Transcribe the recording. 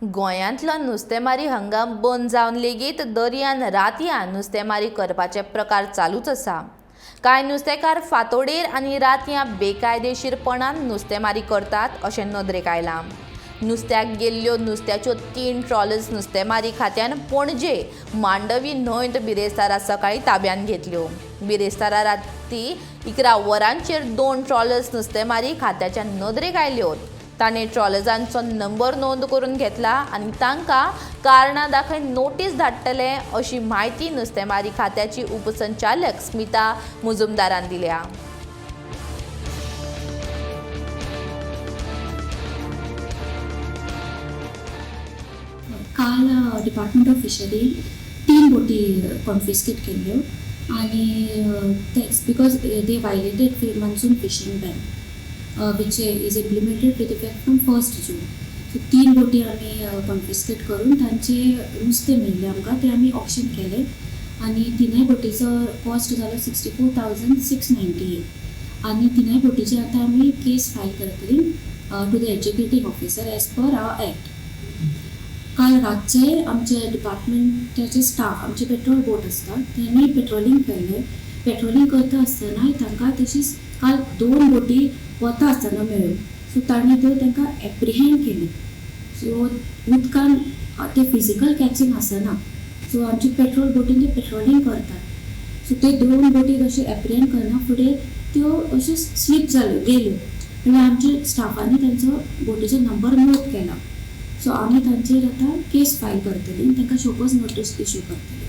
गोंयांतलो नुस्तेमारी हंगाम बंद जावन लेगीत दर्यान रातयान नुस्तेमारी करपाचे प्रकार चालूच आसा. कांय नुस्तेकार फांतोडेर आनी रातयां बेकायदेशीरपणान नुस्तेमारी करतात अशें नदरेक आयलां. नुस्त्याक गेल्ल्यो नुस्त्याच्यो 3 ट्रॉलर्स नुस्तेमारी खात्यान पणजे मांडवी न्हंयत बिरेस्तारा सकाळीं ताब्यात घेतल्यो. बिरेस्तारा राती 11 वरांचेर 2 ट्रॉलर्स नुस्तेमारी खात्याच्या नदरेक आयल्यो. ताणें ट्रॉलर्सांचो नंबर नोंद करून घेतला आनी तांकां कारणां दाखय नोटीस धाडटले अशी म्हायती नुस्तेमारी खात्याची उपसंचालक स्मिता मुजुमदारान दिल्या. काल डिपार्टमेंट ऑफ फिशरी 3 बोटी कॉन्फिस्केट केल्ल्यो आनी that's because they violated monsoon fishing ban which is implemented with effect from 1st June. So 3 बोटी आमी कॉन्फिस्केट करून तांचे नुस्तें मेळिल्लें आमकां तें आमी ऑक्शन केलें आनी 3 बोटीचो कॉस्ट जालो 64,698 आनी 3 बोटीची आतां आमी केस फायल करतली to the educating officer as per our act. काल रातचे आमचे डिपार्टमेंटाचे स्टाफ आमचे पेट्रोल बोट आसता त्यांनी पेट्रोलिंग केल्लें. पेट्रोलिंग करता आसतना तांकां तशीच काल 2 बोटी वता आसतना मेळ्ळ्यो. सो तांणी त्यो तांकां एप्रिहेंड केली. सो उदकान ते फिजिकल कॅचिंग आसना. सो आमची पेट्रोल बोटीन ते पेट्रोलिंग करतात. सो ते 2 बोटी तशे एप्रिहेंड करना फुडें त्यो अश्यो स्लीप जाल्यो गेल्यो. म्हणल्यार आमच्या स्टाफांनी तांचो बोटीचो नंबर नोट केला. सो आमी तांचेर आतां केस फायल करतली आनी तांकां शोकॉज नोटीस इश्यू करतली.